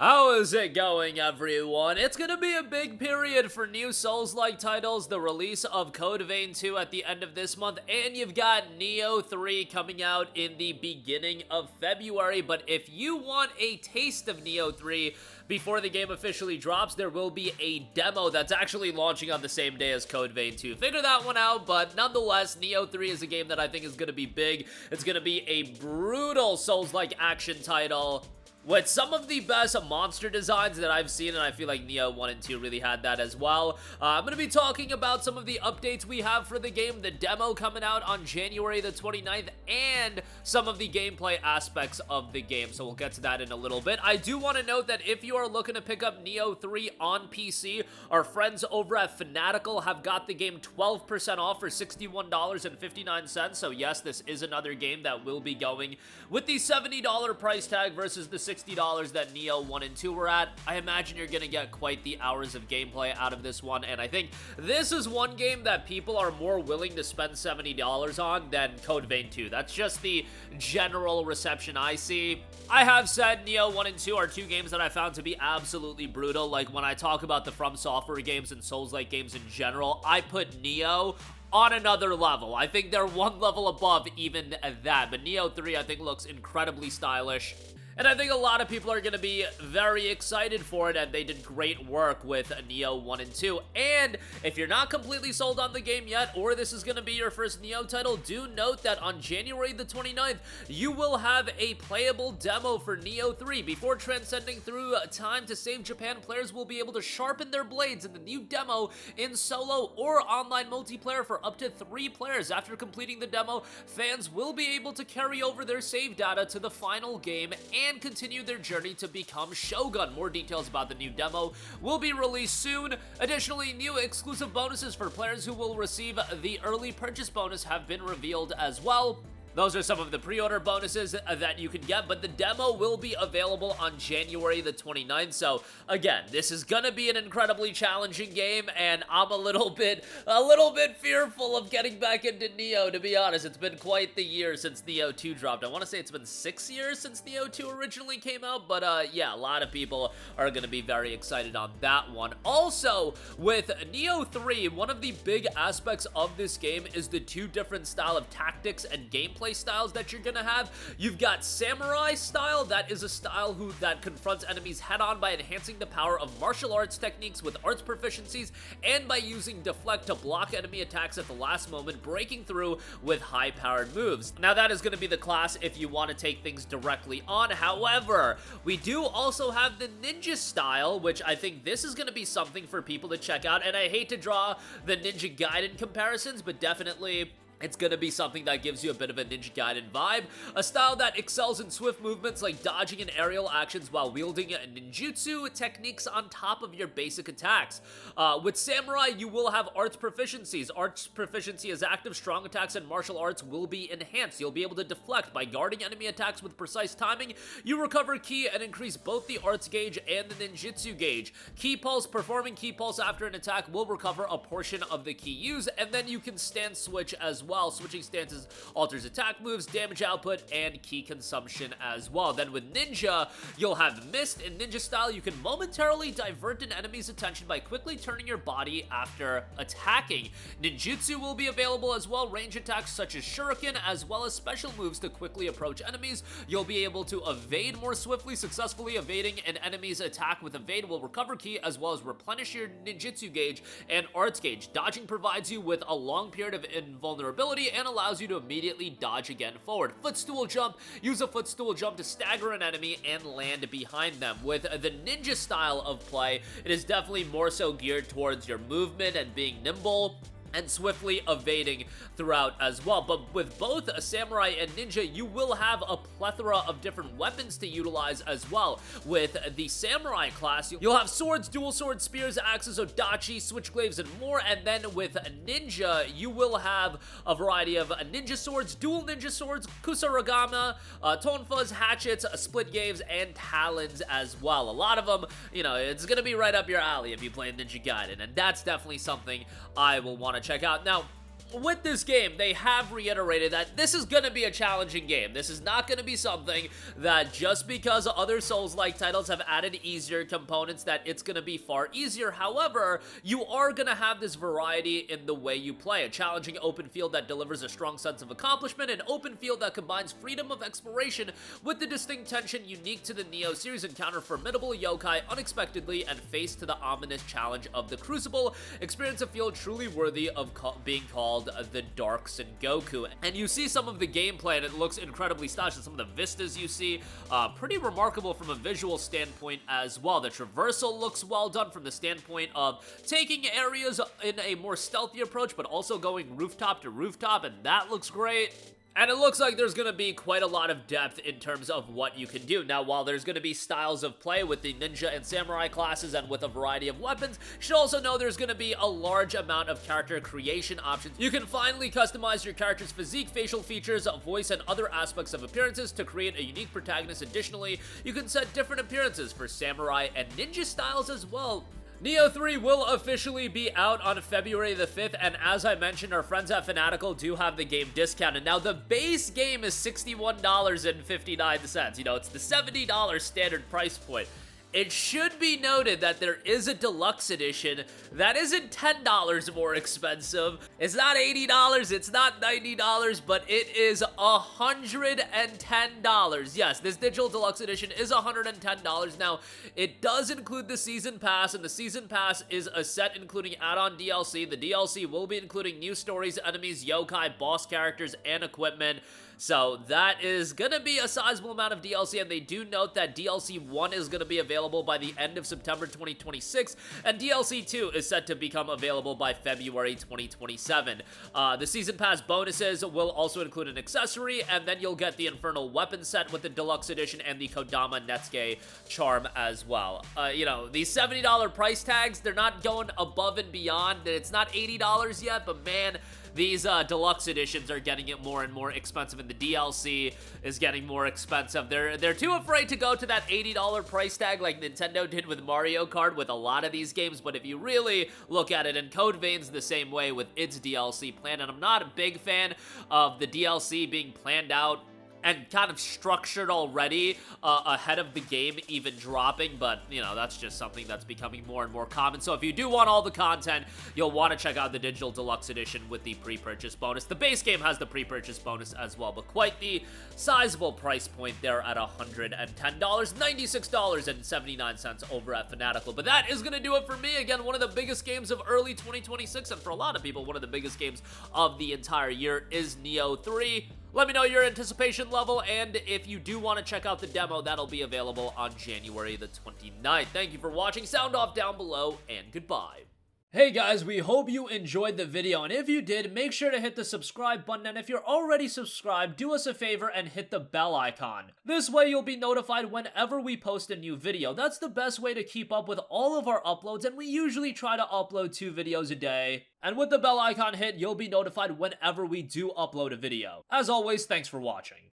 How is it going, everyone? It's gonna be a big period for new Souls-like titles, the release of Code Vein 2 at the end of this month, and you've got Nioh 3 coming out in the beginning of February. But if you want a taste of Nioh 3 before the game officially drops, there will be a demo that's actually launching on the same day as Code Vein 2. Figure that one out, but nonetheless, Nioh 3 is a game that I think is gonna be big. It's gonna be a brutal Souls-like action title with some of the best monster designs that I've seen, and I feel like Nioh 1 and 2 really had that as well. I'm going to be talking about some of the updates we have for the game, the demo coming out on January the 29th, and some of the gameplay aspects of the game, so we'll get to that in a little bit. I do want to note that if you are looking to pick up Nioh 3 on PC, our friends over at Fanatical have got the game 12% off for $61.59, so yes, this is another game that will be going with the $70 price tag versus the $60 that Nioh 1 and 2 were at. I imagine you're going to get quite the hours of gameplay out of this one, and I think this is one game that people are more willing to spend $70 on than Code Vein 2. That's just the general reception I see. I have said Nioh 1 and 2 are two games that I found to be absolutely brutal. Like, when I talk about the From Software games and Souls-like games in general, I put Nioh on another level. I think they're one level above even that, but Nioh 3 I think looks incredibly stylish. And I think a lot of people are going to be very excited for it, and they did great work with Nioh 1 and 2. And if you're not completely sold on the game yet, or this is going to be your first Nioh title, do note that on January the 29th, you will have a playable demo for Nioh 3. Before transcending through time to save Japan, players will be able to sharpen their blades in the new demo in solo or online multiplayer for up to 3 players. After completing the demo, fans will be able to carry over their save data to the final game and continue their journey to become Shogun. More details about the new demo will be released soon. Additionally, new exclusive bonuses for players who will receive the early purchase bonus have been revealed as well. Those are some of the pre-order bonuses that you can get, but the demo will be available on January the 29th. So again, this is gonna be an incredibly challenging game, and I'm a little bit fearful of getting back into Nioh, to be honest. It's been quite the year since Nioh 2 dropped. I want to say it's been 6 years since Nioh 2 originally came out, but yeah, a lot of people are gonna be very excited on that one. Also, with Nioh 3, one of the big aspects of this game is the two different style of tactics and gameplay styles that you're gonna have. You've got Samurai style. That is a style that confronts enemies head-on by enhancing the power of martial arts techniques with arts proficiencies, and by using Deflect to block enemy attacks at the last moment, breaking through with high-powered moves. Now, that is going to be the class if you want to take things directly on. However, we do also have the ninja style, which I think this is going to be something for people to check out, and I hate to draw the Ninja Gaiden comparisons, but definitely it's going to be something that gives you a bit of a Ninja Gaiden vibe. A style that excels in swift movements like dodging and aerial actions while wielding ninjutsu techniques on top of your basic attacks. With Samurai, you will have arts proficiencies. Arts proficiency is active, strong attacks, and martial arts will be enhanced. You'll be able to deflect by guarding enemy attacks with precise timing. You recover ki and increase both the arts gauge and the ninjutsu gauge. Ki pulse, performing ki pulse after an attack will recover a portion of the ki used, and then you can stance switch as well. Switching stances alters attack moves, damage output, and ki consumption as well. Then with Ninja, you'll have Mist. In Ninja style, you can momentarily divert an enemy's attention by quickly turning your body after attacking. Ninjutsu will be available as well. Range attacks such as Shuriken, as well as special moves to quickly approach enemies. You'll be able to evade more swiftly. Successfully evading an enemy's attack with evade will recover ki, as well as replenish your ninjutsu gauge and arts gauge. Dodging provides you with a long period of invulnerability and allows you to immediately dodge again forward. Footstool jump. Use a footstool jump to stagger an enemy and land behind them. With the ninja style of play, it is definitely more so geared towards your movement and being nimble and swiftly evading throughout as well. But with both a Samurai and Ninja, you will have a plethora of different weapons to utilize as well. With the Samurai class, you'll have swords, dual swords, spears, axes, odachi, switchglaives, and more. And then with Ninja, you will have a variety of ninja swords, dual ninja swords, kusarigama, tonfas, hatchets, split glaives, and talons as well. A lot of them, you know, it's gonna be right up your alley if you play Ninja Gaiden, and that's definitely something I will want to check out. Now, with this game, they have reiterated that this is gonna be a challenging game. This is not gonna be something that just because other Souls-like titles have added easier components that it's gonna be far easier. However, you are gonna have this variety in the way you play. A challenging open field that delivers a strong sense of accomplishment, an open field that combines freedom of exploration with the distinct tension unique to the Nioh series. Encounter formidable yokai unexpectedly and face to the ominous challenge of the Crucible. Experience a field truly worthy of being called the Dark Sengoku. And you see some of the gameplay and it looks incredibly stylish. Some of the vistas you see, pretty remarkable from a visual standpoint as well. The traversal looks well done from the standpoint of taking areas in a more stealthy approach, but also going rooftop to rooftop, and that looks great. And it looks like there's going to be quite a lot of depth in terms of what you can do. Now, while there's going to be styles of play with the ninja and samurai classes and with a variety of weapons, you should also know there's going to be a large amount of character creation options. You can finally customize your character's physique, facial features, voice, and other aspects of appearances to create a unique protagonist. Additionally, you can set different appearances for samurai and ninja styles as well. Nioh 3 will officially be out on February the 5th, and as I mentioned, our friends at Fanatical do have the game discounted. Now, the base game is $61.59. You know, it's the $70 standard price point. It should be noted that there is a deluxe edition that isn't $10 more expensive. It's not $80, it's not $90, but it is $110. Yes, this digital deluxe edition is $110. Now, it does include the season pass, and the season pass is a set including add-on DLC. The DLC will be including new stories, enemies, yokai, boss characters, and equipment. So that is gonna be a sizable amount of DLC, and they do note that DLC 1 is gonna be available by the end of September 2026, and DLC 2 is set to become available by February 2027. The Season Pass bonuses will also include an accessory, and then you'll get the Infernal Weapon set with the Deluxe Edition and the Kodama Netsuke Charm as well. You know, these $70 price tags, they're not going above and beyond. It's not $80 yet, but man, these deluxe editions are getting it more and more expensive, and the DLC is getting more expensive. They're too afraid to go to that $80 price tag like Nintendo did with Mario Kart with a lot of these games, but if you really look at it, and Code Vein's the same way with its DLC plan, and I'm not a big fan of the DLC being planned out and kind of structured already ahead of the game even dropping, but, you know, that's just something that's becoming more and more common. So if you do want all the content, you'll want to check out the Digital Deluxe Edition with the pre-purchase bonus. The base game has the pre-purchase bonus as well, but quite the sizable price point there at $110, $96.79 over at Fanatical. But that is going to do it for me. Again, one of the biggest games of early 2026, and for a lot of people, one of the biggest games of the entire year is Nioh 3. Let me know your anticipation level, and if you do want to check out the demo, that'll be available on January the 29th. Thank you for watching. Sound off down below, and goodbye. Hey guys, we hope you enjoyed the video, and if you did, make sure to hit the subscribe button, and if you're already subscribed, do us a favor and hit the bell icon. This way you'll be notified whenever we post a new video. That's the best way to keep up with all of our uploads, and we usually try to upload 2 videos a day. And with the bell icon hit, you'll be notified whenever we do upload a video. As always, thanks for watching.